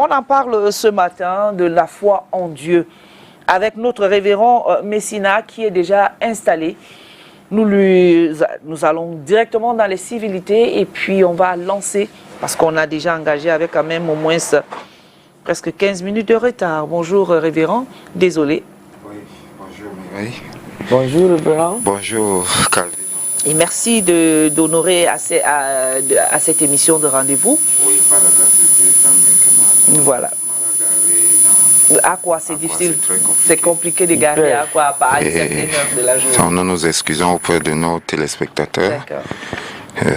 on en parle ce matin de la foi en Dieu avec notre révérend Messina qui est déjà installé. Nous allons directement dans les civilités et puis on va lancer, parce qu'on a déjà engagé avec quand même au moins presque 15 minutes de retard. Bonjour révérend, désolé. Oui, bonjour Mireille. Bonjour révérend. Bonjour Calvin. Et merci d'honorer à cette émission de rendez-vous. Oui, par la grâce de Dieu, tant bien que mal. Voilà. À quoi c'est difficile, c'est compliqué de garder à quoi à une certaine heure de la journée. Nous nous excusons auprès de nos téléspectateurs.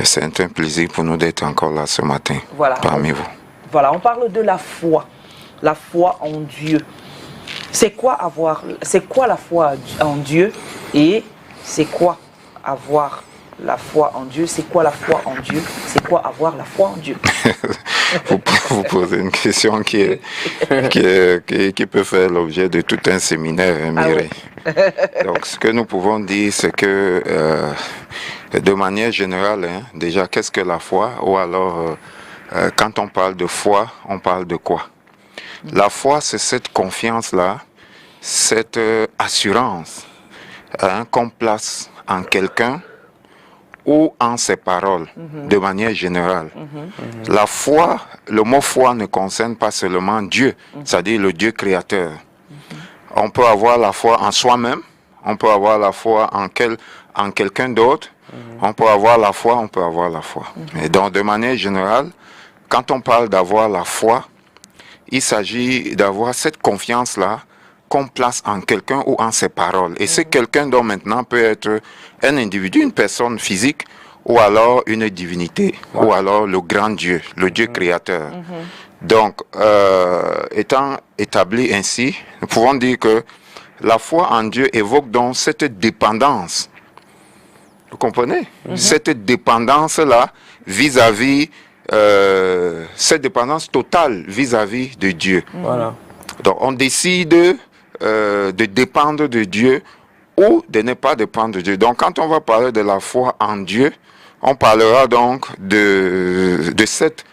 C'est un plaisir pour nous d'être encore là ce matin, parmi vous. Voilà, on parle de la foi en Dieu. C'est quoi la foi en Dieu et c'est quoi avoir la foi en Dieu? C'est quoi la foi en Dieu? C'est quoi avoir la foi en Dieu? Vous posez une question qui peut faire l'objet de tout un séminaire, Mireille. Donc, ce que nous pouvons dire, c'est que, de manière générale, déjà, qu'est-ce que la foi? Ou alors, quand on parle de foi, on parle de quoi? La foi, c'est cette confiance-là, cette assurance qu'on place en quelqu'un ou en ses paroles, de manière générale. La foi, le mot foi ne concerne pas seulement Dieu, c'est-à-dire le Dieu créateur. On peut avoir la foi en soi-même, on peut avoir la foi en quelqu'un d'autre, on peut avoir la foi, Et donc, de manière générale, quand on parle d'avoir la foi, il s'agit d'avoir cette confiance-là qu'on place en quelqu'un ou en ses paroles. Et c'est quelqu'un dont maintenant peut être un individu, une personne physique, ou alors une divinité, ou alors le grand Dieu, le Dieu créateur. Donc, étant établi ainsi, nous pouvons dire que la foi en Dieu évoque donc cette dépendance. Vous comprenez? Cette dépendance-là vis-à-vis, cette dépendance totale vis-à-vis de Dieu. Donc, on décide de dépendre de Dieu ou de ne pas dépendre de Dieu. Donc, quand on va parler de la foi en Dieu, on parlera donc de cette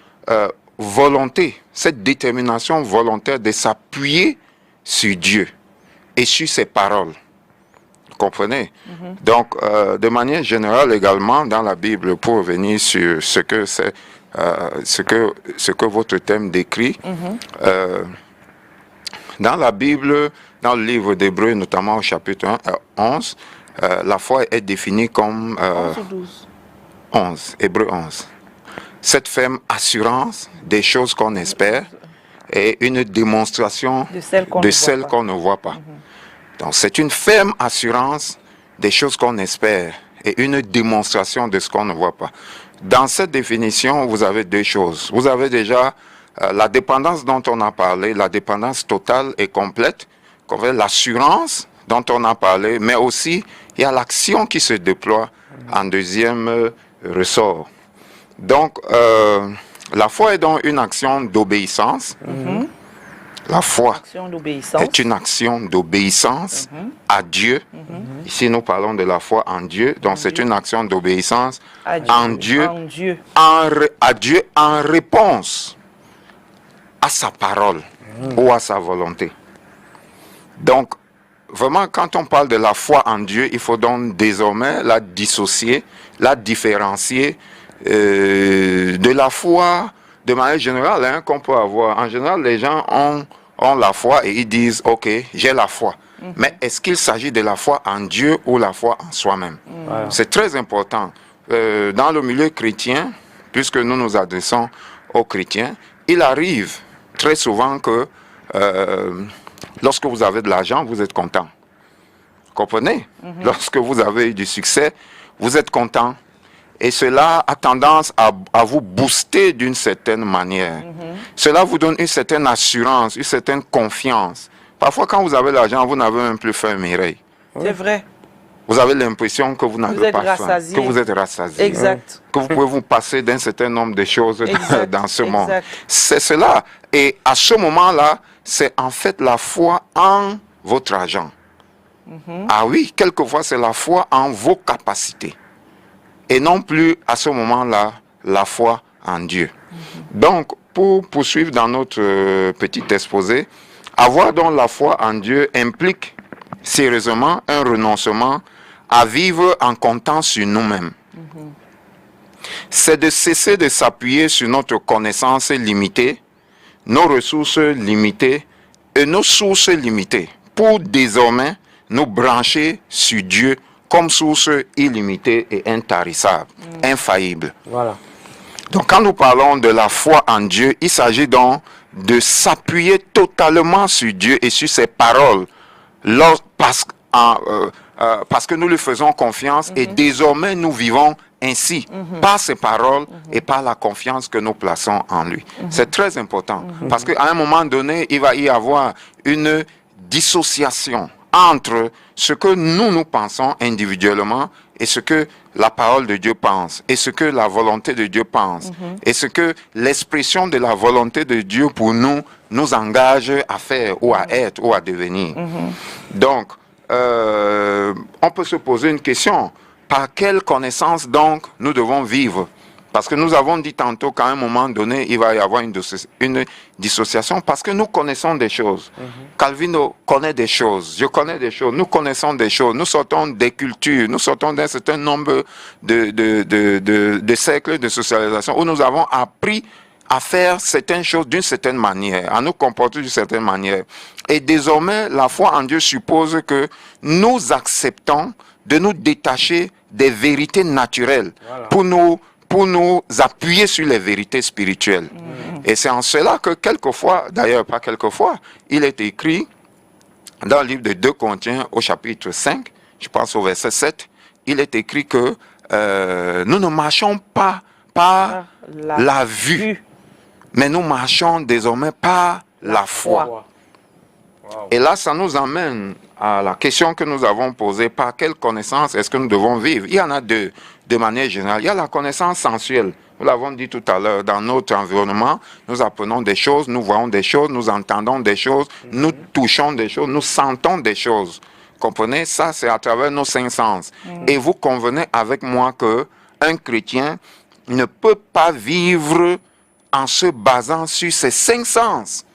volonté, cette détermination volontaire de s'appuyer sur Dieu et sur ses paroles. Vous comprenez? Donc, de manière générale également, dans la Bible, pour revenir sur ce que c'est, ce que votre thème décrit, dans la Bible, dans le livre d'Hébreux, notamment au chapitre 11, la foi est définie comme 11, Hébreux 11. Cette ferme assurance des choses qu'on espère et une démonstration de celles qu'on ne voit pas. Donc c'est une ferme assurance des choses qu'on espère et une démonstration de ce qu'on ne voit pas. Dans cette définition, vous avez deux choses. Vous avez déjà la dépendance dont on a parlé, la dépendance totale et complète, l'assurance dont on a parlé, mais aussi il y a l'action qui se déploie en deuxième ressort. Donc, la foi est donc une action d'obéissance. La foi est une action d'obéissance à Dieu. Ici, nous parlons de la foi en Dieu. Donc, c'est une action d'obéissance à Dieu en réponse à sa parole ou à sa volonté. Donc, vraiment, quand on parle de la foi en Dieu, il faut donc désormais la dissocier, la différencier de la foi de manière générale qu'on peut avoir. En général, les gens ont la foi et ils disent « Ok, j'ai la foi ». Mais est-ce qu'il s'agit de la foi en Dieu ou la foi en soi-même? C'est très important. Dans le milieu chrétien, puisque nous nous adressons aux chrétiens, il arrive très souvent que lorsque vous avez de l'argent, vous êtes content. Vous comprenez? Lorsque vous avez eu du succès, vous êtes content. Et cela a tendance à vous booster d'une certaine manière. Cela vous donne une certaine assurance, une certaine confiance. Parfois, quand vous avez l'argent, vous n'avez même plus faim, Mireille. C'est vrai. Vous avez l'impression que vous n'avez pas faim, que vous êtes rassasié. Exact. Que vous pouvez vous passer d'un certain nombre de choses dans ce monde. Exact. C'est cela. Et à ce moment-là, c'est en fait la foi en votre argent. Ah oui, quelquefois, c'est la foi en vos capacités. Et non plus, à ce moment-là, la foi en Dieu. Donc, pour poursuivre dans notre petit exposé, avoir donc la foi en Dieu implique sérieusement un renoncement à vivre en comptant sur nous-mêmes. C'est de cesser de s'appuyer sur notre connaissance limitée, nos ressources limitées et nos sources limitées, pour désormais nous brancher sur Dieu comme source illimitée et intarissable, infaillible. Voilà. Donc quand nous parlons de la foi en Dieu, il s'agit donc de s'appuyer totalement sur Dieu et sur ses paroles, parce que nous lui faisons confiance et désormais nous vivons ainsi, par ses paroles et par la confiance que nous plaçons en lui. C'est très important, parce qu'à un moment donné, il va y avoir une dissociation entre ce que nous pensons individuellement et ce que la parole de Dieu pense, et ce que la volonté de Dieu pense, et ce que l'expression de la volonté de Dieu pour nous engage à faire, ou à être, ou à devenir. Donc, on peut se poser une question. Par quelle connaissance donc nous devons vivre? Parce que nous avons dit tantôt qu'à un moment donné, il va y avoir une dissociation parce que nous connaissons des choses. Calvino connaît des choses, je connais des choses, nous connaissons des choses, nous sortons des cultures, nous sortons d'un certain nombre de cercles de socialisation où nous avons appris à faire certaines choses d'une certaine manière, à nous comporter d'une certaine manière. Et désormais, la foi en Dieu suppose que nous acceptons de nous détacher des vérités naturelles pour nous appuyer sur les vérités spirituelles. Et c'est en cela que quelquefois, d'ailleurs pas quelquefois, il est écrit dans le livre de 2 Corinthiens au chapitre 5, je pense au verset 7, il est écrit que nous ne marchons pas par la vue, mais nous marchons désormais par la foi. Et là, ça nous amène à la question que nous avons posée, par quelle connaissance est-ce que nous devons vivre? Il y en a deux, de manière générale. Il y a la connaissance sensuelle. Nous l'avons dit tout à l'heure, dans notre environnement, nous apprenons des choses, nous voyons des choses, nous entendons des choses, nous touchons des choses, nous sentons des choses. Comprenez? Ça, c'est à travers nos 5 sens. Et vous convenez avec moi qu'un chrétien ne peut pas vivre en se basant sur ses 5 sens.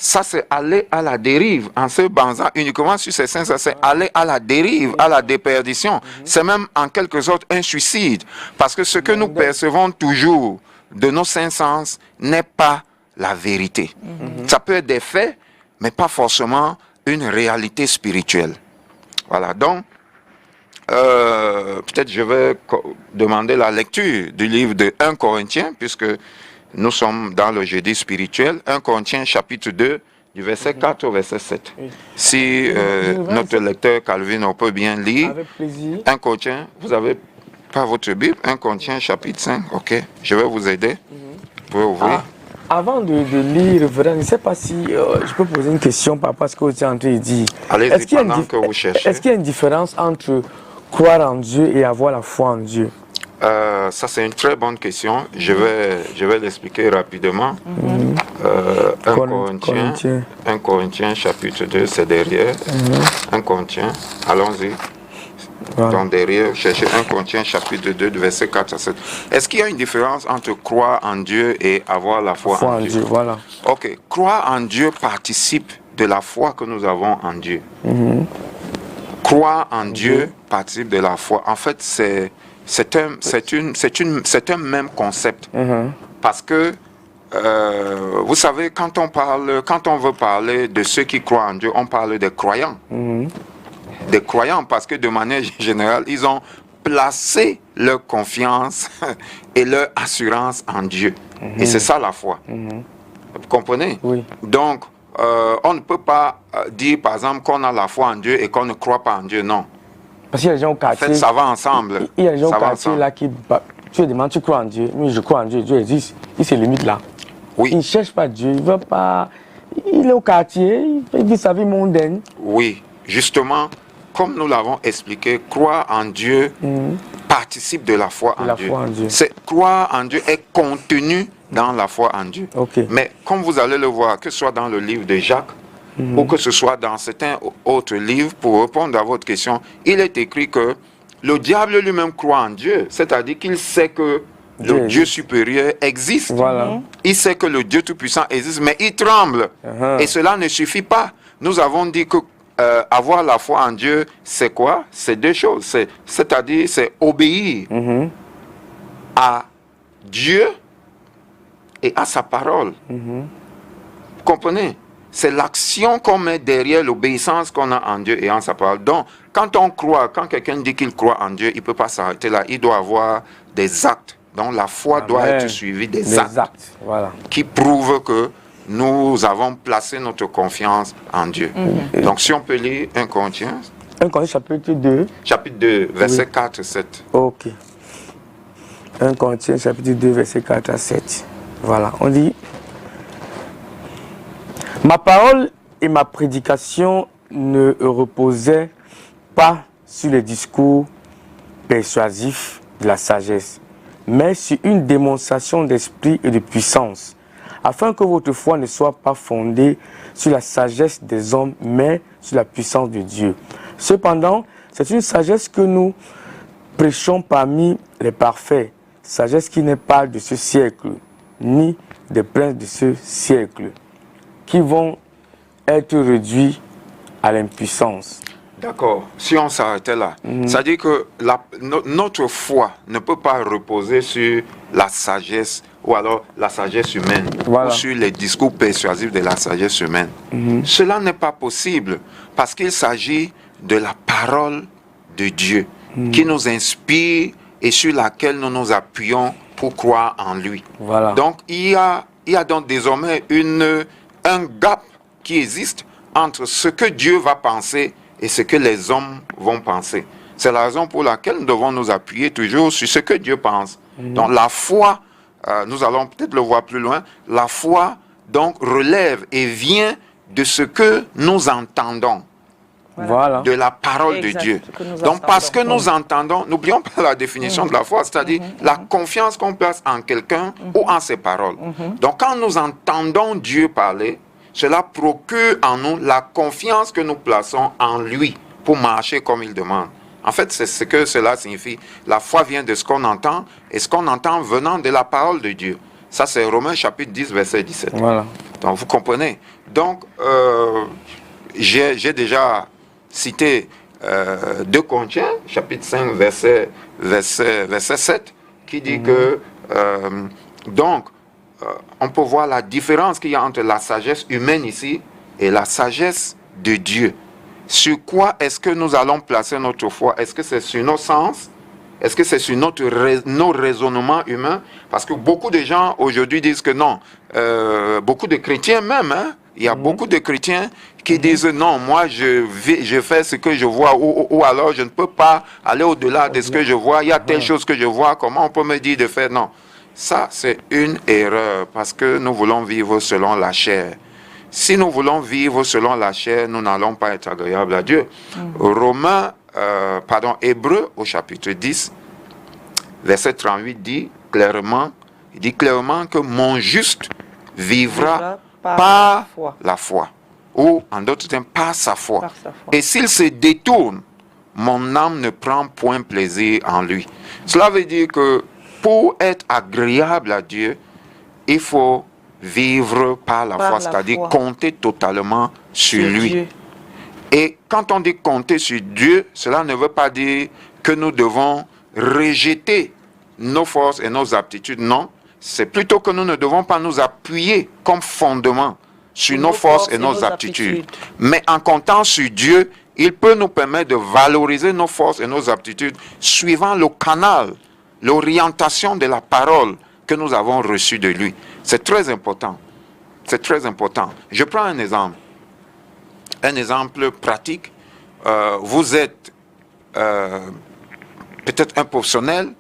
Ça, c'est aller à la dérive. En se basant uniquement sur ces 5 sens, c'est aller à la dérive, à la déperdition. C'est même en quelque sorte un suicide. Parce que ce que nous percevons toujours de nos 5 sens n'est pas la vérité. Ça peut être des faits, mais pas forcément une réalité spirituelle. Voilà, donc, peut-être je vais demander la lecture du livre de 1 Corinthiens, puisque nous sommes dans le jeudi spirituel. 1 Corinthiens chapitre 2, du verset 4 au verset 7. Si notre lecteur Calvin peut bien lire. Avec plaisir. 1 Corinthiens, vous n'avez pas votre Bible? 1 Corinthiens chapitre 5, ok. Je vais vous aider. Vous pouvez ouvrir. Avant de lire, je ne sais pas si je peux poser une question par rapport à ce que vous êtes en train de dire. Allez-y pendant que vous cherchez. Est-ce qu'il y a une différence entre croire en Dieu et avoir la foi en Dieu? Ça, c'est une très bonne question. Je vais l'expliquer rapidement. 1 Corinthiens, chapitre 2, c'est derrière. 1 Corinthiens, allons-y. Voilà. Donc derrière, cherchez 1 Corinthiens, chapitre 2, verset 4 à 7. Est-ce qu'il y a une différence entre croire en Dieu et avoir la foi en Dieu? Voilà. Ok, croire en Dieu participe de la foi que nous avons en Dieu. Croire en Dieu participe de la foi. En fait, c'est un même concept. Parce que, vous savez, quand on veut parler de ceux qui croient en Dieu, on parle des croyants. Des croyants, parce que de manière générale, ils ont placé leur confiance et leur assurance en Dieu. Et c'est ça la foi. Vous comprenez? Oui. Donc, on ne peut pas dire, par exemple, qu'on a la foi en Dieu et qu'on ne croit pas en Dieu, non. Parce qu'il y a des gens au quartier. En fait, ça va ensemble. Il y a des gens au quartier là qui. Tu demandes, tu crois en Dieu? Oui, je crois en Dieu. Dieu existe. Il se limite là. Oui. Il ne cherche pas Dieu. Il veut pas. Il est au quartier. Il vit sa vie mondaine. Oui. Justement, comme nous l'avons expliqué, croire en Dieu participe de la foi en Dieu. Croire en Dieu est contenu dans la foi en Dieu. Okay. Mais comme vous allez le voir, que ce soit dans le livre de Jacques, ou que ce soit dans certains autres livres, pour répondre à votre question, il est écrit que le diable lui-même croit en Dieu. C'est-à-dire qu'il sait que le Dieu supérieur existe. Voilà. Il sait que le Dieu Tout-Puissant existe, mais il tremble. Et cela ne suffit pas. Nous avons dit que avoir la foi en Dieu, c'est quoi? C'est deux choses. C'est-à-dire, c'est obéir à Dieu et à sa parole. Vous comprenez? C'est l'action qu'on met derrière l'obéissance qu'on a en Dieu et en sa parole. Donc, quand on croit, quand quelqu'un dit qu'il croit en Dieu, il ne peut pas s'arrêter là. Il doit avoir des actes. Donc, la foi doit être suivie des actes voilà, qui prouvent que nous avons placé notre confiance en Dieu. Donc, si on peut lire 1 Corinthiens. 1 Corinthiens chapitre 2. Chapitre 2, verset 4 et 7. Ok. 1 Corinthiens chapitre 2, verset 4 à 7. Voilà, on dit: ma parole et ma prédication ne reposaient pas sur les discours persuasifs de la sagesse, mais sur une démonstration d'esprit et de puissance, afin que votre foi ne soit pas fondée sur la sagesse des hommes, mais sur la puissance de Dieu. Cependant, c'est une sagesse que nous prêchons parmi les parfaits, sagesse qui n'est pas de ce siècle, ni des princes de ce siècle, qui vont être réduits à l'impuissance. D'accord. Si on s'arrêtait là, ça dit que notre foi ne peut pas reposer sur la sagesse ou alors la sagesse humaine, ou sur les discours persuasifs de la sagesse humaine. Cela n'est pas possible parce qu'il s'agit de la parole de Dieu qui nous inspire et sur laquelle nous nous appuyons pour croire en lui. Voilà. Donc il y a donc désormais un gap qui existe entre ce que Dieu va penser et ce que les hommes vont penser. C'est la raison pour laquelle nous devons nous appuyer toujours sur ce que Dieu pense. Donc la foi, nous allons peut-être le voir plus loin, la foi donc relève et vient de ce que nous entendons. Voilà. De la parole de Dieu. Donc parce que nous entendons, n'oublions pas la définition de la foi, c'est-à-dire la confiance qu'on place en quelqu'un ou en ses paroles. Donc quand nous entendons Dieu parler, cela procure en nous la confiance que nous plaçons en lui pour marcher comme il demande. En fait, c'est ce que cela signifie. La foi vient de ce qu'on entend, et ce qu'on entend venant de la parole de Dieu. Ça, c'est Romains chapitre 10, verset 17. Voilà. Donc, vous comprenez. Donc, j'ai déjà cité 2 Corinthiens, chapitre 5, verset 7, qui dit que, on peut voir la différence qu'il y a entre la sagesse humaine ici et la sagesse de Dieu. Sur quoi est-ce que nous allons placer notre foi? Est-ce que c'est sur nos sens? Est-ce que c'est sur nos raisonnements humains? Parce que beaucoup de gens aujourd'hui disent que non. Beaucoup de chrétiens même, hein? Il y a beaucoup de chrétiens qui disent non, moi je fais ce que je vois ou alors je ne peux pas aller au-delà de ce que je vois. Il y a telle chose que je vois, comment on peut me dire de faire? Non. Ça, c'est une erreur parce que nous voulons vivre selon la chair. Si nous voulons vivre selon la chair, nous n'allons pas être agréables à Dieu. Hébreux au chapitre 10, verset 38 dit clairement que mon juste vivra par la foi. Ou en d'autres termes, par sa foi. Et s'il se détourne, mon âme ne prend point plaisir en lui. Cela veut dire que pour être agréable à Dieu, il faut vivre par la foi, c'est-à-dire compter totalement sur lui. Dieu. Et quand on dit compter sur Dieu, cela ne veut pas dire que nous devons rejeter nos forces et nos aptitudes. Non, c'est plutôt que nous ne devons pas nous appuyer comme fondement sur nos forces et nos aptitudes. Mais en comptant sur Dieu, il peut nous permettre de valoriser nos forces et nos aptitudes suivant le canal, l'orientation de la parole que nous avons reçue de lui. C'est très important. C'est très important. Je prends un exemple. Un exemple pratique. Vous êtes peut-être un professionnel,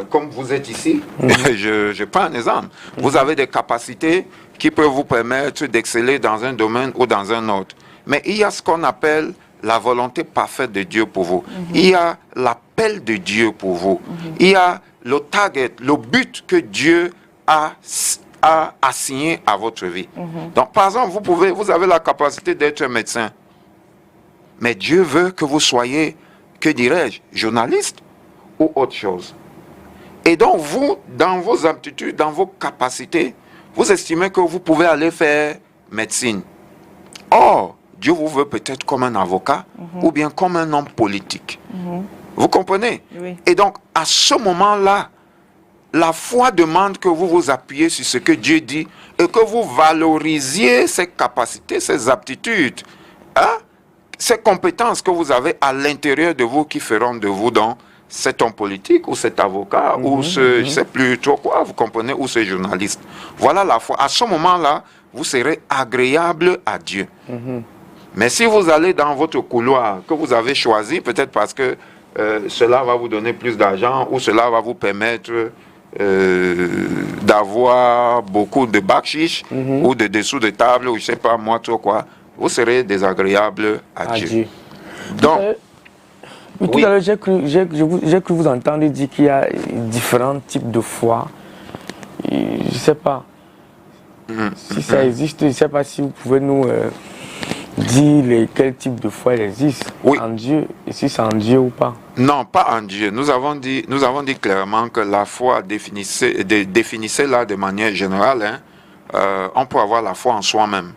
comme vous êtes ici. Je prends un exemple. Vous avez des capacités qui peuvent vous permettre d'exceller dans un domaine ou dans un autre. Mais il y a ce qu'on appelle la volonté parfaite de Dieu pour vous. Il y a l'appel de Dieu pour vous. Il y a le target, le but que Dieu a assigné à votre vie. Donc, par exemple, vous avez la capacité d'être médecin. Mais Dieu veut que vous soyez, que dirais-je, journaliste ou autre chose. Et donc, vous, dans vos aptitudes, dans vos capacités, vous estimez que vous pouvez aller faire médecine. Or, Dieu vous veut peut-être comme un avocat ou bien comme un homme politique. Vous comprenez? Oui. Et donc, à ce moment-là, la foi demande que vous vous appuyez sur ce que Dieu dit et que vous valorisiez ces capacités, ces aptitudes, hein, ces compétences que vous avez à l'intérieur de vous qui feront de vous donc cet homme politique ou cet avocat ou ce, je sais plus trop quoi, vous comprenez, ou ce journaliste. Voilà la foi. À ce moment-là, vous serez agréable à Dieu. Mais si vous allez dans votre couloir que vous avez choisi, peut-être parce que cela va vous donner plus d'argent ou cela va vous permettre d'avoir beaucoup de bakshish ou de dessous de table ou je sais pas moi trop quoi, vous serez désagréable à Dieu. Donc, tout à l'heure, j'ai cru vous entendre dire qu'il y a différents types de foi. Et je ne sais pas si ça existe. Je ne sais pas si vous pouvez nous dire quel type de foi il existe en Dieu, et si c'est en Dieu ou pas. Non, pas en Dieu. Nous avons dit clairement que la foi définissait là de manière générale. On peut avoir la foi en soi-même.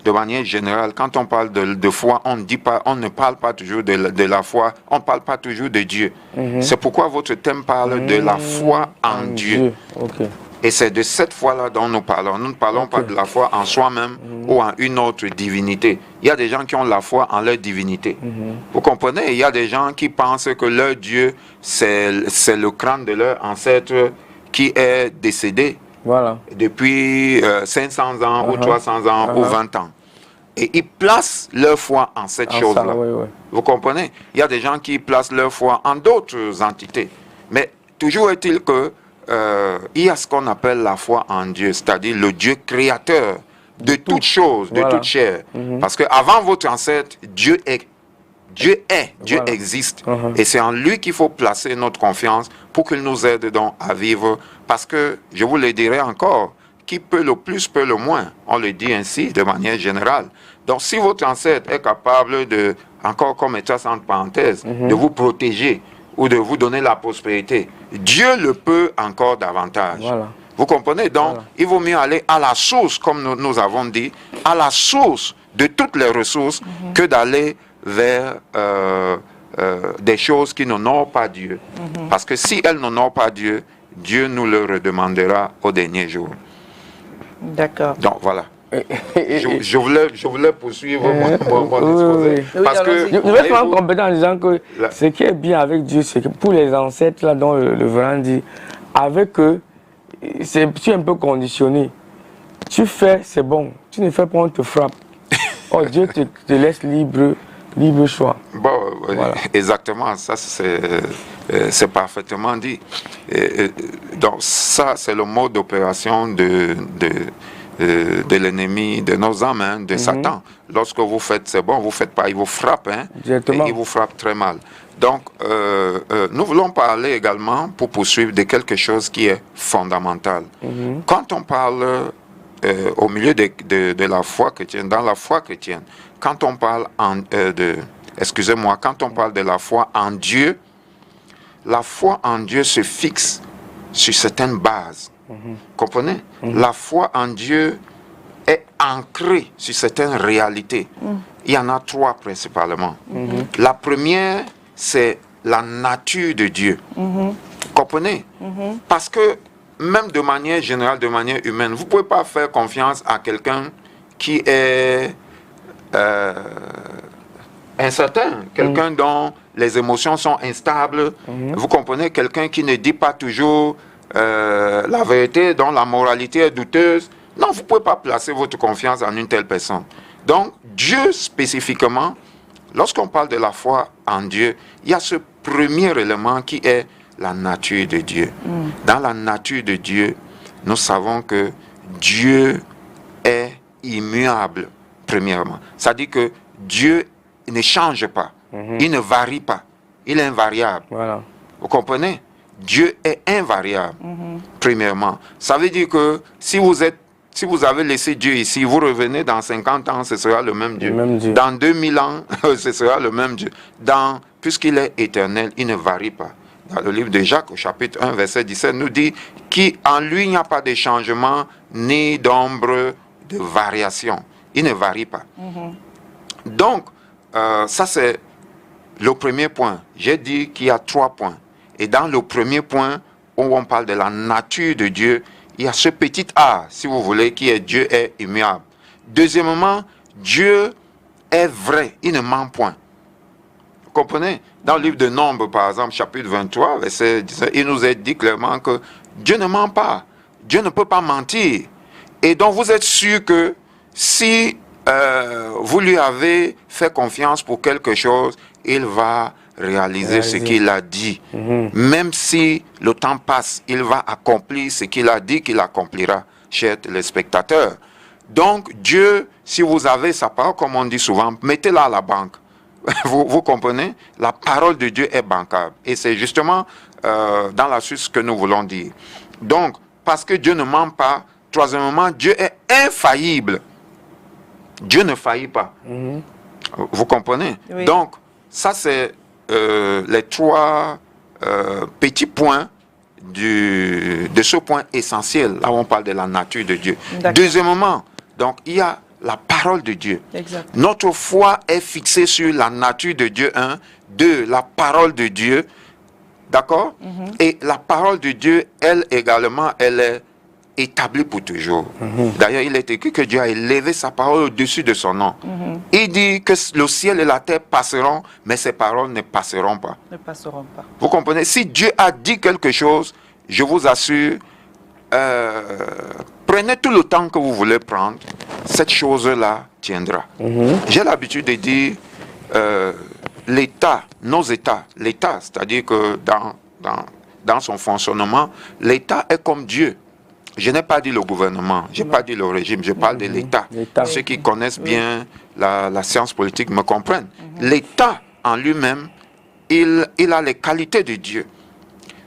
De manière générale, quand on parle de foi, on ne parle pas toujours de la foi, on ne parle pas toujours de Dieu. C'est pourquoi votre thème parle de la foi en Dieu. Okay. Et c'est de cette foi-là dont nous parlons. Nous ne parlons pas de la foi en soi-même ou en une autre divinité. Il y a des gens qui ont la foi en leur divinité. Vous comprenez? Il y a des gens qui pensent que leur Dieu, c'est le crâne de leur ancêtre qui est décédé depuis 500 ans ou 300 ans ou 20 ans. Et ils placent leur foi en cette chose-là. Vous comprenez? Il y a des gens qui placent leur foi en d'autres entités. Mais toujours est-il que il y a ce qu'on appelle la foi en Dieu, c'est-à-dire le Dieu créateur de toutes choses, de toute chair. Parce qu'avant votre ancêtre, Dieu existe. Et c'est en lui qu'il faut placer notre confiance pour qu'il nous aide donc à vivre. Parce que, je vous le dirai encore, qui peut le plus, peut le moins. On le dit ainsi de manière générale. Donc, si votre ancêtre est capable de, encore comme état entre parenthèses, de vous protéger ou de vous donner la prospérité, Dieu le peut encore davantage. Vous comprenez? Donc, il vaut mieux aller à la source, comme nous avons dit, à la source de toutes les ressources que d'aller vers des choses qui n'honorent pas Dieu. Parce que si elles n'honorent pas Dieu, Dieu nous le redemandera au dernier jour. D'accord. Donc, voilà. Je voulais poursuivre mon exposé. Parce que je vais prendre compétent en disant que ce qui est bien avec Dieu, c'est que pour les ancêtres, là dont le Véran dit, avec eux, tu es un peu conditionné. Tu fais, c'est bon. Tu ne fais pas, on te frappe. Oh, Dieu te laisse libre choix. Bon, exactement, ça c'est parfaitement dit. Donc ça, c'est le mode d'opération de l'ennemi, de nos âmes, de Satan. Lorsque vous faites, c'est bon, vous ne faites pas, il vous frappe, et il vous frappe très mal. Donc, nous voulons parler également, pour poursuivre, de quelque chose qui est fondamental. Quand on parle au milieu de la foi chrétienne, dans la foi chrétienne, quand on parle quand on parle de la foi en Dieu, la foi en Dieu se fixe sur certaines bases. Comprenez? La foi en Dieu est ancrée sur certaines réalités. Il y en a trois principalement. La première, c'est la nature de Dieu. Comprenez? Parce que même de manière générale, de manière humaine, vous ne pouvez pas faire confiance à quelqu'un qui est incertain, quelqu'un dont les émotions sont instables. Vous comprenez? Quelqu'un qui ne dit pas toujours la vérité, dont la moralité est douteuse. Non, vous ne pouvez pas placer votre confiance en une telle personne. Donc, Dieu spécifiquement, lorsqu'on parle de la foi en Dieu, il y a ce premier élément qui est la nature de Dieu. Dans la nature de Dieu, nous savons que Dieu est immuable, premièrement. Ça dit que Dieu ne change pas, il ne varie pas, il est invariable. Vous comprenez? Dieu est invariable, premièrement. Ça veut dire que si vous avez laissé Dieu ici, vous revenez dans 50 ans, ce sera le même Dieu. Dans 2000 ans, ce sera le même Dieu. Puisqu'il est éternel, il ne varie pas. dans le livre de Jacques, au chapitre 1, verset 17, nous dit qu'en lui, il n'y a pas de changement ni d'ombre de variation. Il ne varie pas. Donc, ça c'est le premier point. J'ai dit qu'il y a 3 points. Et dans le premier point, où on parle de la nature de Dieu, il y a ce petit A, si vous voulez, qui est Dieu est immuable. Deuxièmement, Dieu est vrai, il ne ment point. Vous comprenez? Dans le livre de Nombres, par exemple, chapitre 23, verset 17, il nous est dit clairement que Dieu ne ment pas. Dieu ne peut pas mentir. Et donc vous êtes sûr que si vous lui avez fait confiance pour quelque chose, il va réaliser ce qu'il a dit. Même si le temps passe, il va accomplir ce qu'il a dit qu'il accomplira, chers téléspectateurs. Donc Dieu, si vous avez sa parole, comme on dit souvent, mettez-la à la banque. Vous comprenez? La parole de Dieu est bancable. Et c'est justement dans la suite ce que nous voulons dire. Donc, parce que Dieu ne ment pas, troisièmement, Dieu est infaillible. Dieu ne faillit pas. Vous comprenez? Oui. Donc, ça c'est les 3 petits points de ce point essentiel. Là où on parle de la nature de Dieu. Deuxièmement, donc, il y a la parole de Dieu. Exact. Notre foi est fixée sur la nature de Dieu, 1. 2, la parole de Dieu. D'accord? Et la parole de Dieu, elle également, elle est établie pour toujours. D'ailleurs, il est écrit que Dieu a élevé sa parole au-dessus de son nom. Il dit que le ciel et la terre passeront, mais ses paroles ne passeront pas. Ne passeront pas. Vous comprenez? Si Dieu a dit quelque chose, je vous assure, prenez tout le temps que vous voulez prendre, cette chose-là tiendra. J'ai l'habitude de dire l'État, nos États, l'État, c'est-à-dire que dans son fonctionnement, l'État est comme Dieu. Je n'ai pas dit le gouvernement, je n'ai pas dit le régime, je parle de l'État. Ceux qui connaissent bien la science politique me comprennent. L'État en lui-même, il a les qualités de Dieu.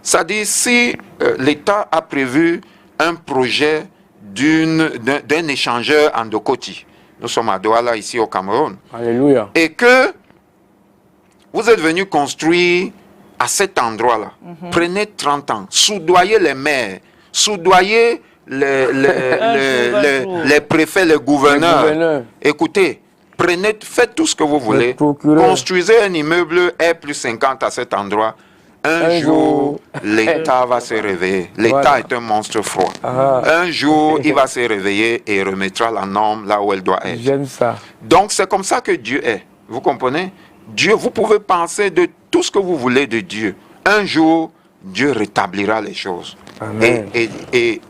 C'est-à-dire, si l'État a prévu un projet d'un échangeur en Dokoti, nous sommes à Douala, ici au Cameroun, Alléluia. et que vous êtes venu construire à cet endroit-là, prenez 30 ans, soudoyez les maires, soudoyez les préfets, les gouverneurs. Écoutez, faites tout ce que vous voulez, construisez un immeuble R+50 à cet endroit. Un jour, l'État va se réveiller. L'État est un monstre froid. Un jour, il va se réveiller et remettra la norme là où elle doit être. J'aime ça. Donc, c'est comme ça que Dieu est. Vous comprenez? Dieu, vous pouvez penser de tout ce que vous voulez de Dieu. Un jour, Dieu rétablira les choses. Amen. Et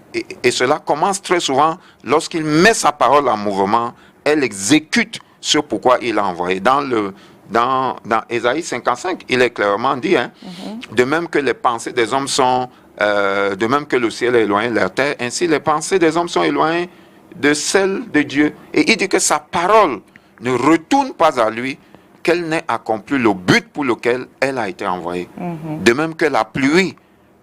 cela commence très souvent lorsqu'il met sa parole en mouvement, elle exécute ce pourquoi il a envoyé. Dans Ésaïe 55, il est clairement dit, de même que les pensées des hommes sont, de même que le ciel est éloigné de la terre, ainsi les pensées des hommes sont éloignées de celles de Dieu. Et il dit que sa parole ne retourne pas à lui, qu'elle n'ait accompli le but pour lequel elle a été envoyée. De même que la pluie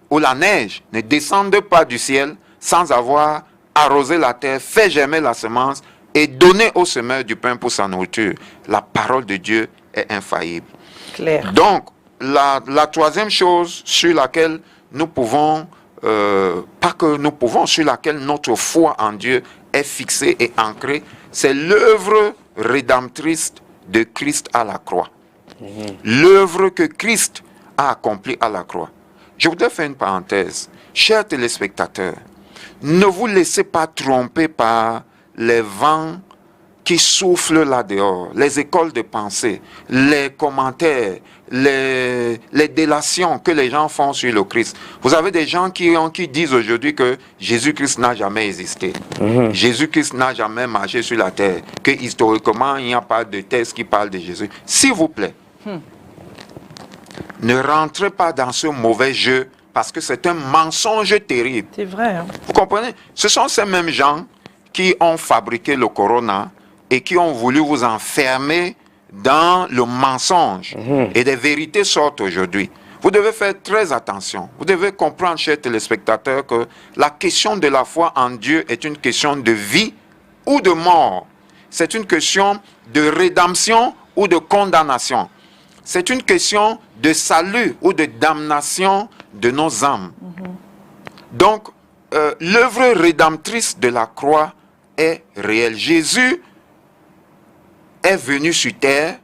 ou la neige ne descendent pas du ciel sans avoir arrosé la terre, fait germer la semence et donné au semeur du pain pour sa nourriture. La parole de Dieu est infaillible. Clair. Donc, la troisième chose sur laquelle nous pouvons, sur laquelle notre foi en Dieu est fixée et ancrée, c'est l'œuvre rédemptrice de Christ à la croix. L'œuvre que Christ a accomplie à la croix. Je voudrais faire une parenthèse. Chers téléspectateurs, ne vous laissez pas tromper par les vents qui soufflent là-dehors, les écoles de pensée, les commentaires, les délations que les gens font sur le Christ. Vous avez des gens qui disent aujourd'hui que Jésus-Christ n'a jamais existé. Jésus-Christ n'a jamais marché sur la terre. Que historiquement, il n'y a pas de texte qui parle de Jésus. S'il vous plaît, ne rentrez pas dans ce mauvais jeu parce que c'est un mensonge terrible. C'est vrai. Hein? Vous comprenez? Ce sont ces mêmes gens qui ont fabriqué le corona et qui ont voulu vous enfermer dans le mensonge. Et des vérités sortent aujourd'hui. Vous devez faire très attention. Vous devez comprendre, chers téléspectateurs, que la question de la foi en Dieu est une question de vie ou de mort. C'est une question de rédemption ou de condamnation. c'est une question de salut ou de damnation de nos âmes. Donc, l'œuvre rédemptrice de la croix est réelle. Jésus est venu sur terre.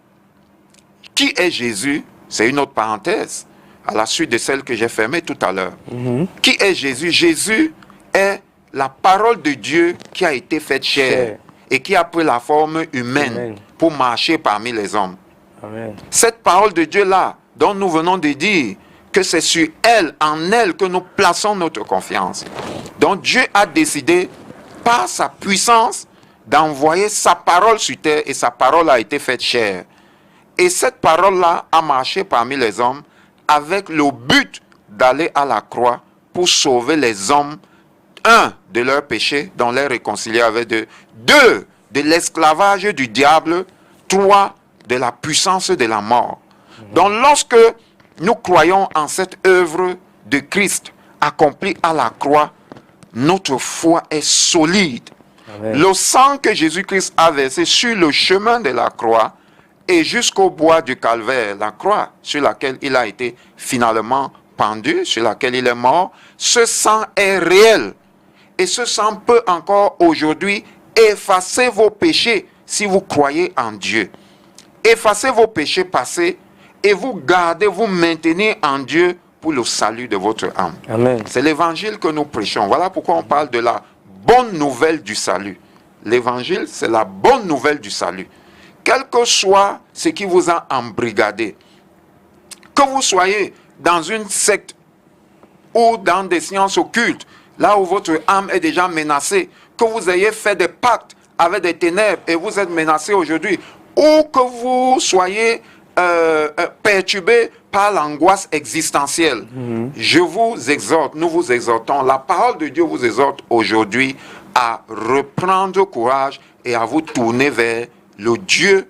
Qui est Jésus? C'est une autre parenthèse, à la suite de celle que j'ai fermée tout à l'heure. Qui est Jésus? Jésus est la parole de Dieu qui a été faite chair et qui a pris la forme humaine pour marcher parmi les hommes. Amen. Cette parole de Dieu-là, dont nous venons de dire que c'est sur elle, en elle, que nous plaçons notre confiance. Donc Dieu a décidé, par sa puissance, d'envoyer sa parole sur terre et sa parole a été faite chair. Et cette parole-là a marché parmi les hommes avec le but d'aller à la croix pour sauver les hommes, un, de leurs péchés, dont les réconcilier avec Dieu, deux, de l'esclavage du diable, trois, de la puissance de la mort. Donc lorsque nous croyons en cette œuvre de Christ accomplie à la croix, notre foi est solide. Amen. Le sang que Jésus-Christ a versé sur le chemin de la croix et jusqu'au bois du calvaire, la croix sur laquelle il a été finalement pendu, sur laquelle il est mort, ce sang est réel. Et ce sang peut encore aujourd'hui effacer vos péchés si vous croyez en Dieu. Effacez vos péchés passés et vous gardez, vous maintenez en Dieu pour le salut de votre âme. Amen. C'est l'évangile que nous prêchons. Voilà pourquoi on parle de la bonne nouvelle du salut. L'évangile, c'est la bonne nouvelle du salut. Quel que soit ce qui vous a embrigadé, que vous soyez dans une secte ou dans des sciences occultes, là où votre âme est déjà menacée, que vous ayez fait des pactes avec des ténèbres et vous êtes menacé aujourd'hui, ou que vous soyez perturbé par l'angoisse existentielle. Je vous exhorte, nous vous exhortons, la parole de Dieu vous exhorte aujourd'hui à reprendre courage et à vous tourner vers le Dieu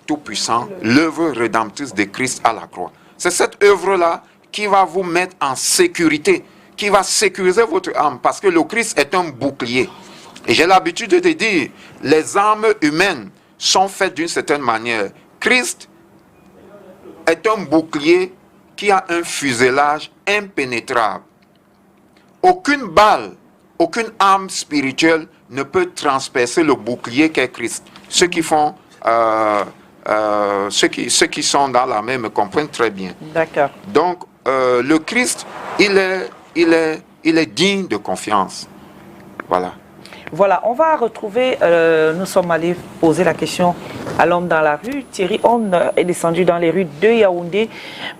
Tout-Puissant, l'œuvre rédemptrice de Christ à la croix. C'est cette œuvre-là qui va vous mettre en sécurité, qui va sécuriser votre âme, parce que le Christ est un bouclier. Et j'ai l'habitude de te dire, les âmes humaines sont faites d'une certaine manière. Christ est un bouclier qui a un fuselage impénétrable. Aucune balle, aucune arme spirituelle ne peut transpercer le bouclier qu'est Christ. Ceux qui font, ceux qui sont dans l'armée me comprennent très bien. D'accord. Donc, le Christ, il est digne de confiance. Voilà. Voilà, on va retrouver, nous sommes allés poser la question à l'homme dans la rue. Thierry Horn est descendu dans les rues de Yaoundé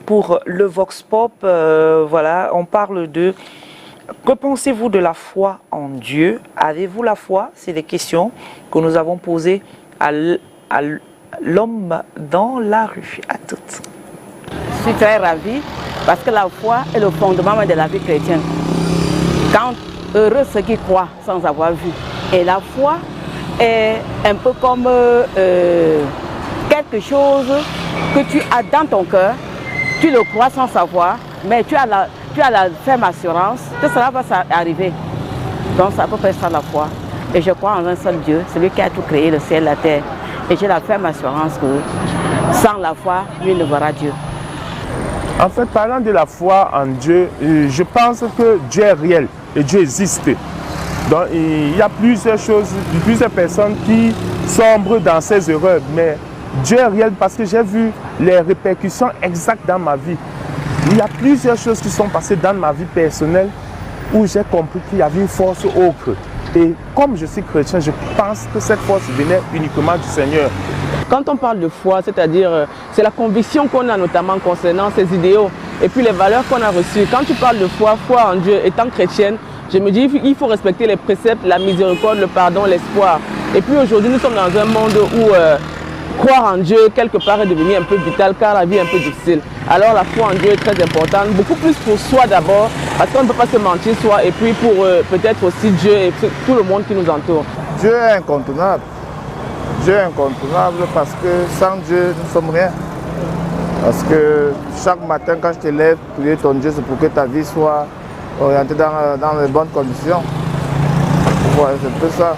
pour le Vox Pop. Voilà, on parle de, que pensez-vous de la foi en Dieu? Avez-vous la foi? C'est des questions que nous avons posées à l'homme dans la rue. À toutes. Je suis très ravie parce que la foi est le fondement de la vie chrétienne. Quand heureux ceux qui croient sans avoir vu. Et la foi est un peu comme quelque chose que tu as dans ton cœur, tu le crois sans savoir, mais tu as la ferme assurance que cela va arriver. Donc c'est à peu près ça la foi. Et je crois en un seul Dieu, celui qui a tout créé, le ciel, la terre. Et j'ai la ferme assurance que sans la foi, lui ne verra Dieu. En fait, parlant de la foi en Dieu, je pense que Dieu est réel et Dieu existe. Donc, il y a plusieurs choses, plusieurs personnes qui sombrent dans ces erreurs, mais Dieu est réel parce que j'ai vu les répercussions exactes dans ma vie. Il y a plusieurs choses qui sont passées dans ma vie personnelle où j'ai compris qu'il y avait une force autre. Et comme je suis chrétien, je pense que cette force venait uniquement du Seigneur. Quand on parle de foi, c'est-à-dire c'est la conviction qu'on a notamment concernant ces idéaux et puis les valeurs qu'on a reçues. Quand tu parles de foi, foi en Dieu, étant chrétienne, je me dis qu'il faut respecter les préceptes, la miséricorde, le pardon, l'espoir. Et puis aujourd'hui, nous sommes dans un monde où croire en Dieu, quelque part, est devenu un peu vital car la vie est un peu difficile. Alors la foi en Dieu est très importante, beaucoup plus pour soi d'abord, parce qu'on ne peut pas se mentir soi, et puis pour peut-être aussi Dieu et tout le monde qui nous entoure. Dieu est incontournable. Dieu est incontournable parce que sans Dieu, nous ne sommes rien. Parce que chaque matin, quand je te lève, prier ton Dieu, c'est pour que ta vie soit orientée dans les bonnes conditions. Voilà, c'est un peu ça.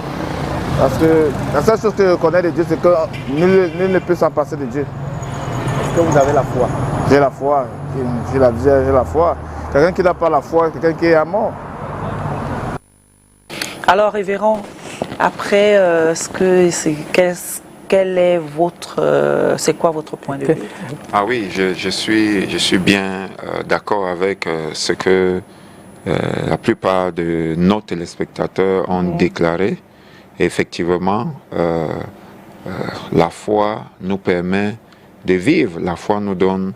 Parce que la seule chose que je connais de Dieu, c'est que nul ne peut s'en passer de Dieu. Est-ce que vous avez la foi? J'ai la foi, j'ai la foi. Quelqu'un qui n'a pas la foi, quelqu'un qui est à mort. Alors, révérend, après, quel est votre, c'est quoi votre point de vue? Ah oui, je suis bien d'accord avec ce que la plupart de nos téléspectateurs ont déclaré. Effectivement, la foi nous permet de vivre. La foi nous donne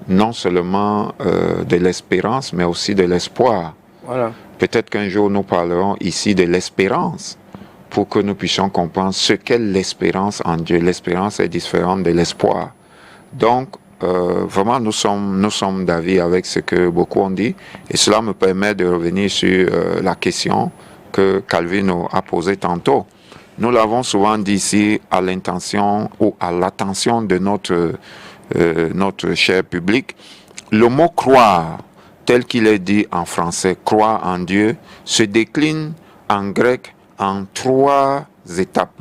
non seulement de l'espérance, mais aussi de l'espoir. Voilà. Peut-être qu'un jour nous parlerons ici de l'espérance pour que nous puissions comprendre ce qu'est l'espérance en Dieu. L'espérance est différente de l'espoir. Donc, vraiment, nous sommes d'avis avec ce que beaucoup ont dit. Et cela me permet de revenir sur la question que Calvin a posée tantôt. Nous l'avons souvent dit ici à l'intention ou à l'attention de notre cher public. Le mot croire, tel qu'il est dit en français, croire en Dieu, se décline en grec en 3 étapes.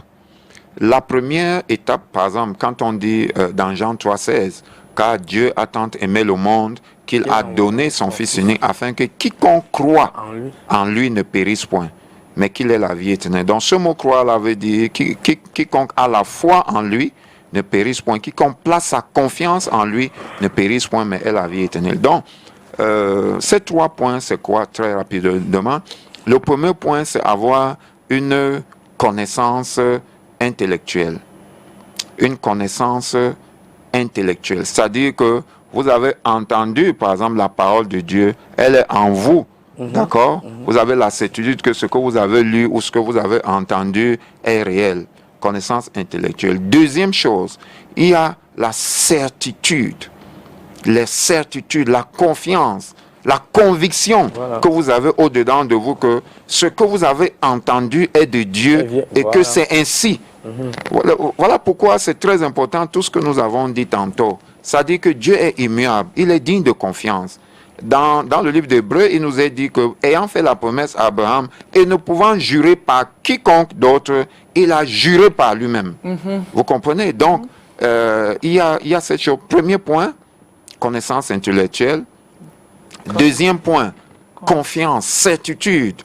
La première étape, par exemple, quand on dit dans Jean 3,16, car Dieu a tant aimé le monde qu'il a donné son Fils unique afin que quiconque croit en lui ne périsse point, mais qu'il ait la vie éternelle. Donc ce mot croire avait dit quiconque a la foi en lui ne périsse point, quiconque place sa confiance en lui ne périsse point, mais ait la vie éternelle. Donc, ces 3 points, c'est quoi très rapidement? Le premier point, c'est avoir une connaissance intellectuelle. Une connaissance intellectuelle. C'est-à-dire que vous avez entendu, par exemple, la parole de Dieu, elle est en vous. D'accord? Vous avez la certitude que ce que vous avez lu ou ce que vous avez entendu est réel. Connaissance intellectuelle. Deuxième chose, il y a la certitude. Les certitudes, la confiance, la conviction que vous avez au-dedans de vous que ce que vous avez entendu est de Dieu et que c'est ainsi. Voilà pourquoi c'est très important tout ce que nous avons dit tantôt. Ça dit que Dieu est immuable, il est digne de confiance. Dans le livre d'Hébreux, il nous est dit que, ayant fait la promesse à Abraham et ne pouvant jurer par quiconque d'autre, il a juré par lui-même. Vous comprenez? Donc, il y a cette chose. Premier point, connaissance intellectuelle. Deuxième point, confiance, certitude,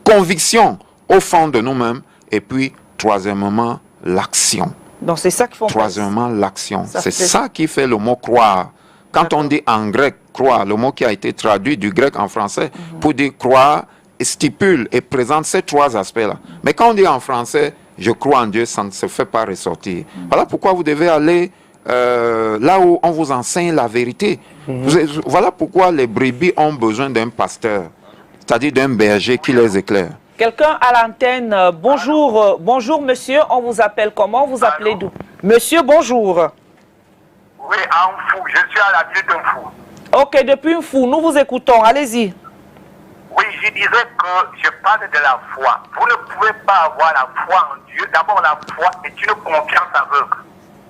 conviction au fond de nous-mêmes. Et puis, troisièmement, l'action. Donc, c'est ça qui font. Troisièmement, l'action. C'est ça qui fait le mot croire. Quand on dit en grec croire, le mot qui a été traduit du grec en français, pour dire croire, stipule et présente ces 3 aspects-là. Mais quand on dit en français, je crois en Dieu, ça ne se fait pas ressortir. Voilà pourquoi vous devez aller là où on vous enseigne la vérité. Voilà pourquoi les brebis ont besoin d'un pasteur, c'est-à-dire d'un berger qui les éclaire. Quelqu'un à l'antenne, bonjour, bonjour monsieur, on vous appelle comment? Vous appelez d'où? Monsieur, bonjour. Oui, à Mfou, je suis à la ville de Mfou. Ok, depuis Mfou, nous vous écoutons, allez-y. Oui, je disais que je parle de la foi. Vous ne pouvez pas avoir la foi en Dieu. D'abord, la foi est une confiance aveugle.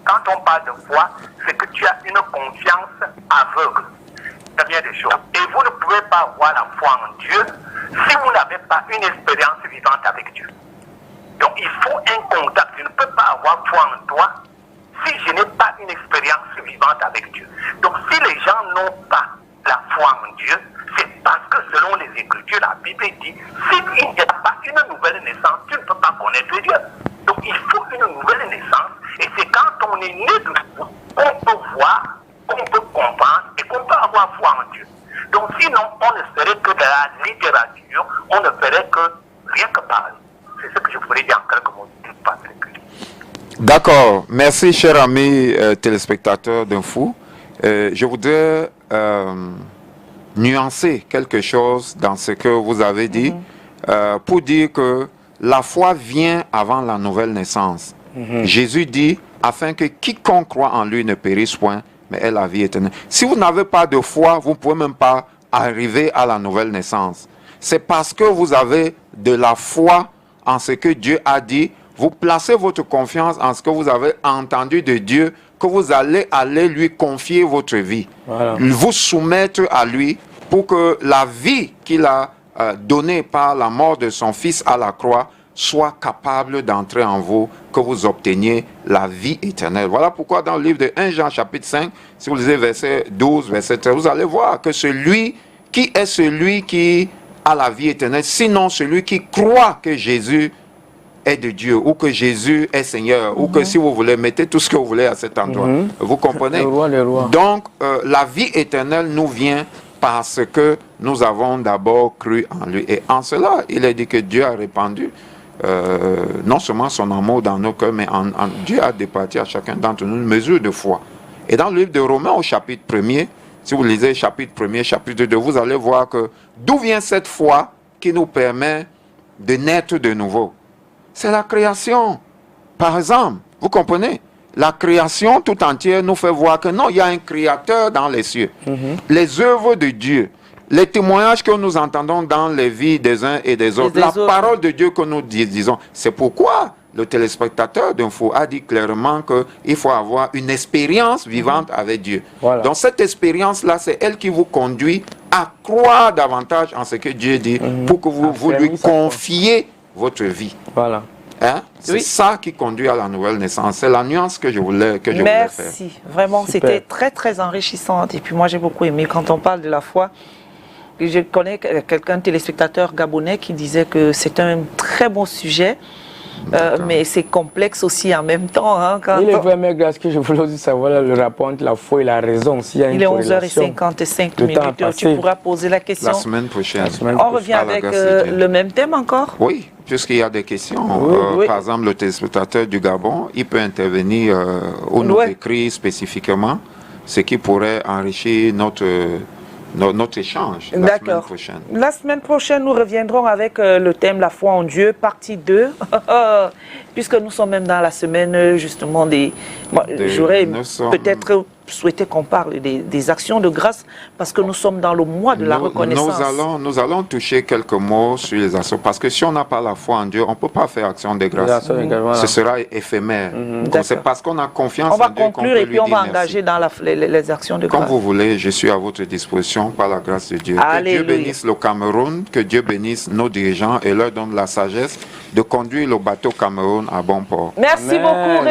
Quand on parle de foi, c'est que tu as une confiance aveugle. C'est bien des choses. Et vous ne pouvez pas avoir la foi en Dieu si vous n'avez pas une expérience vivante avec Dieu. Donc, il faut un contact. Je ne peux pas avoir foi en toi si je n'ai pas une expérience vivante avec Dieu. Donc, si les gens n'ont pas la foi en Dieu, c'est parce que selon les Écritures, la Bible dit, s'il n'y a pas une nouvelle naissance, tu ne peux pas connaître Dieu. Donc, il faut une nouvelle naissance. Et c'est quand on est né de nouveau qu'on peut voir, qu'on peut comprendre et qu'on peut avoir foi en Dieu. Donc, sinon, on ne ferait que de la littérature, on ne ferait que rien que parler. C'est ce que je voulais dire en quelques mots. D'accord. Merci, cher ami téléspectateur d'Info. Je voudrais nuancer quelque chose dans ce que vous avez dit pour dire que la foi vient avant la nouvelle naissance. Jésus dit, afin que quiconque croit en lui ne périsse point, mais ait la vie éternelle. Si vous n'avez pas de foi, vous ne pouvez même pas arriver à la nouvelle naissance. C'est parce que vous avez de la foi en ce que Dieu a dit, vous placez votre confiance en ce que vous avez entendu de Dieu, que vous allez lui confier votre vie. Vous soumettre à lui pour que la vie qu'il a donnée par la mort de son Fils à la croix soit capable d'entrer en vous, que vous obteniez la vie éternelle. Voilà pourquoi dans le livre de 1 Jean chapitre 5, si vous lisez verset 12, verset 13, vous allez voir que celui qui a la vie éternelle, sinon celui qui croit que Jésus est de Dieu, ou que Jésus est Seigneur, ou que si vous voulez, mettez tout ce que vous voulez à cet endroit. Vous comprenez? Le roi. Donc, la vie éternelle nous vient parce que nous avons d'abord cru en lui. Et en cela, il est dit que Dieu a répandu non seulement son amour dans nos cœurs, mais Dieu a départi à chacun d'entre nous une mesure de foi. Et dans le livre de Romains au chapitre 1er, si vous lisez chapitre 1er, chapitre 2, vous allez voir que d'où vient cette foi qui nous permet de naître de nouveau? C'est la création. Par exemple, vous comprenez? La création tout entière nous fait voir que non, il y a un créateur dans les cieux. Les œuvres de Dieu, les témoignages que nous entendons dans les vies des uns et des autres, la parole de Dieu que nous disons, c'est pourquoi le téléspectateur d'Info a dit clairement qu'il faut avoir une expérience vivante avec Dieu. Voilà. Donc cette expérience-là, c'est elle qui vous conduit à croire davantage en ce que Dieu dit pour que vous lui confiez votre vie. Voilà. Hein? C'est ça qui conduit à la nouvelle naissance. C'est la nuance que je voulais faire. Merci. Vraiment, Super. c'était très, très enrichissant. Et puis moi, j'ai beaucoup aimé quand on parle de la foi. Je connais quelqu'un, téléspectateur gabonais, qui disait que c'est un très bon sujet. Mais c'est complexe aussi en même temps. Hein, quand il est vraiment grâce que je voulais aussi savoir le rapport entre la foi et la raison. Il est 11h55 minutes. Tu pourras poser la question. La semaine prochaine. On revient avec le même thème encore? Oui, puisqu'il y a des questions. Par exemple, le téléspectateur du Gabon, il peut intervenir ou nous écrire spécifiquement ce qui pourrait enrichir notre échange la semaine prochaine. La semaine prochaine, nous reviendrons avec le thème La foi en Dieu, partie 2. Puisque nous sommes même dans la semaine justement j'aurais peut-être souhaité qu'on parle des actions de grâce parce que nous sommes dans le mois de la reconnaissance. Nous allons toucher quelques mots sur les actions parce que si on n'a pas la foi en Dieu, on ne peut pas faire action de grâce. Ce sera éphémère. C'est parce qu'on a confiance en Dieu. On va conclure et puis on va engager dans les actions de grâce. Comme vous voulez, je suis à votre disposition par la grâce de Dieu. Alléluia. Que Dieu bénisse le Cameroun, que Dieu bénisse nos dirigeants et leur donne la sagesse de conduire le bateau Cameroun à bon port. Merci beaucoup.